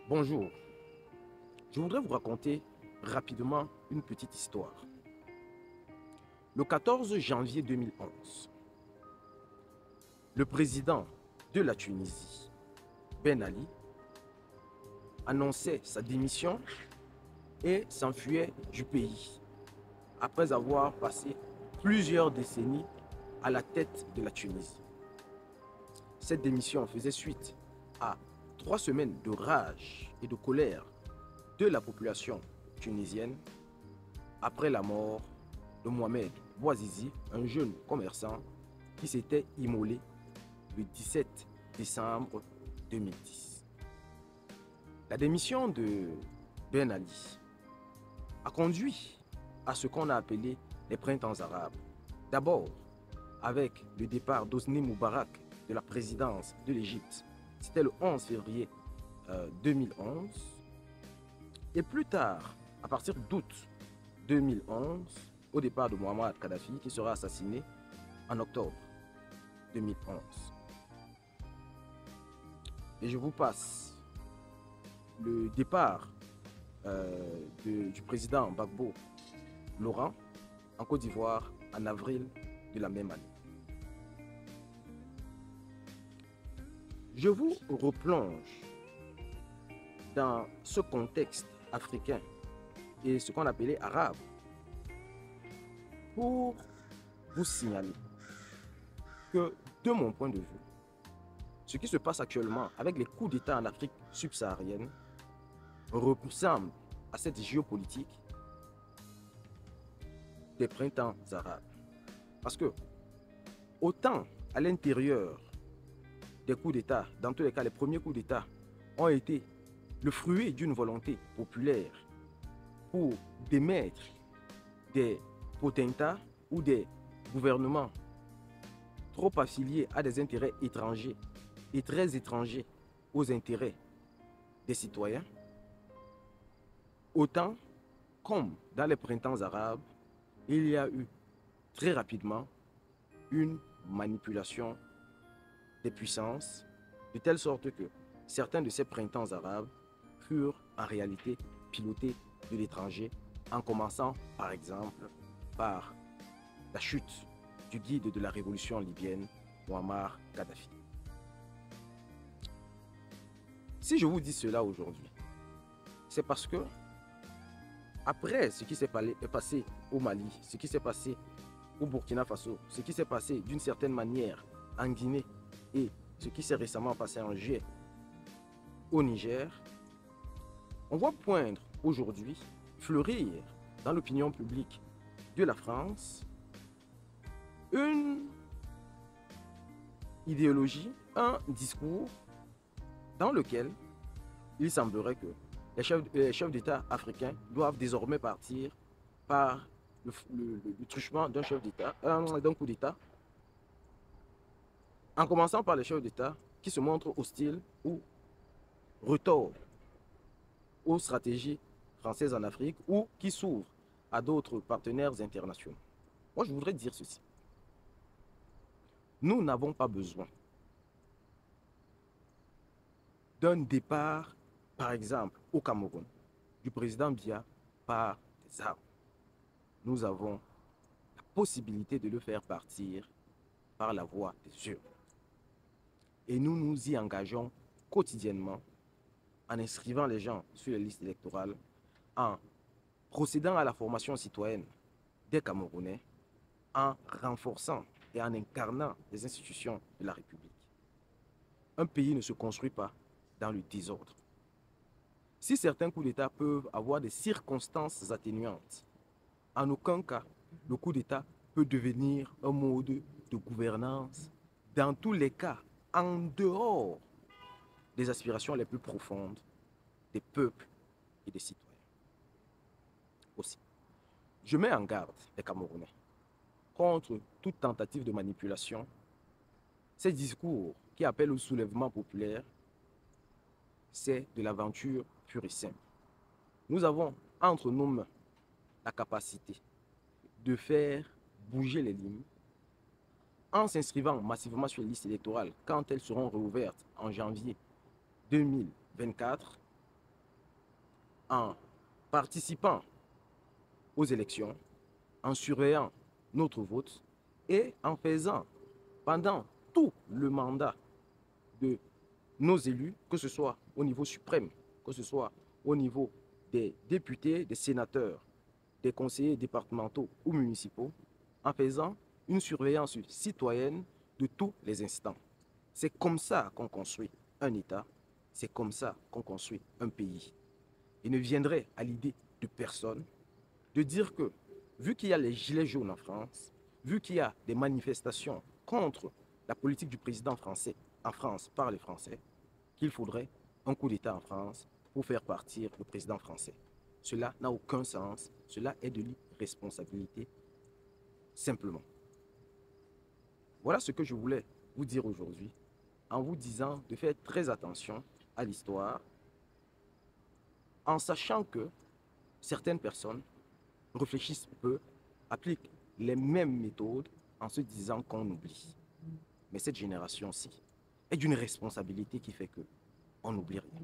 Bonjour, je voudrais vous raconter rapidement une petite histoire. Le 14 janvier 2011, le président de la Tunisie, Ben Ali, annonçait sa démission et s'enfuyait du pays après avoir passé plusieurs décennies à la tête de la Tunisie. Cette démission faisait suite à 3 semaines de rage et de colère de la population tunisienne après la mort de Mohamed Bouazizi, un jeune commerçant qui s'était immolé le 17 décembre 2010. La démission de Ben Ali a conduit à ce qu'on a appelé les printemps arabes. D'abord, avec le départ d'Hosni Moubarak de la présidence de l'Égypte, c'était le 11 février 2011. Et plus tard, à partir d'août 2011, au départ de Mohamed Kadhafi, qui sera assassiné en octobre 2011. Et je vous passe le départ du président Gbagbo Laurent en Côte d'Ivoire en avril de la même année. Je vous replonge dans ce contexte africain et ce qu'on appelait arabe pour vous signaler que, de mon point de vue, ce qui se passe actuellement avec les coups d'État en Afrique subsaharienne ressemble à cette géopolitique des printemps arabes. Parce que, autant à l'intérieur des coups d'État, dans tous les cas, les premiers coups d'État ont été le fruit d'une volonté populaire pour démettre des potentats ou des gouvernements trop affiliés à des intérêts étrangers et très étrangers aux intérêts des citoyens, autant comme dans les printemps arabes, il y a eu très rapidement une manipulation des puissances, de telle sorte que certains de ces printemps arabes furent en réalité pilotés de l'étranger, en commençant par exemple par la chute du guide de la révolution libyenne, Muammar Kadhafi. Si je vous dis cela aujourd'hui, c'est parce que après ce qui s'est passé au Mali, ce qui s'est passé au Burkina Faso, ce qui s'est passé d'une certaine manière en Guinée et ce qui s'est récemment passé en juillet au Niger, on voit poindre aujourd'hui, fleurir dans l'opinion publique de la France, une idéologie, un discours dans lequel il semblerait que les chefs d'État africains doivent désormais partir par le truchement d'un chef d'État, d'un coup d'État, en commençant par les chefs d'État qui se montrent hostiles ou retors aux stratégies françaises en Afrique ou qui s'ouvrent à d'autres partenaires internationaux. Moi, je voudrais dire ceci. Nous n'avons pas besoin d'un départ, par exemple, au Cameroun, du président Biya par des armes. Nous avons la possibilité de le faire partir par la voie des urnes. Et nous nous y engageons quotidiennement en inscrivant les gens sur les listes électorales, en procédant à la formation citoyenne des Camerounais, en renforçant et en incarnant les institutions de la République. Un pays ne se construit pas dans le désordre. Si certains coups d'État peuvent avoir des circonstances atténuantes, en aucun cas, le coup d'État peut devenir un mode de gouvernance, dans tous les cas, en dehors des aspirations les plus profondes des peuples et des citoyens. Aussi, je mets en garde les Camerounais contre toute tentative de manipulation. Ces discours qui appellent au soulèvement populaire, c'est de l'aventure pure et simple. Nous avons entre nos mains la capacité de faire bouger les lignes en s'inscrivant massivement sur les listes électorales quand elles seront réouvertes en janvier 2024 en participant aux élections, en surveillant notre vote et en faisant pendant tout le mandat de nos élus, que ce soit au niveau suprême, que ce soit au niveau des députés, des sénateurs, des conseillers départementaux ou municipaux, en faisant une surveillance citoyenne de tous les instants. C'est comme ça qu'on construit un État, c'est comme ça qu'on construit un pays. Il ne viendrait à l'idée de personne de dire que, vu qu'il y a les gilets jaunes en France, vu qu'il y a des manifestations contre la politique du président français en France par les Français, qu'il faudrait un coup d'État en France pour faire partir le président français. Cela n'a aucun sens, cela est de l'irresponsabilité, simplement. Voilà ce que je voulais vous dire aujourd'hui, en vous disant de faire très attention à l'histoire, en sachant que certaines personnes réfléchissent peu, appliquent les mêmes méthodes en se disant qu'on oublie. Mais cette génération-ci est d'une responsabilité qui fait que on n'oublie rien.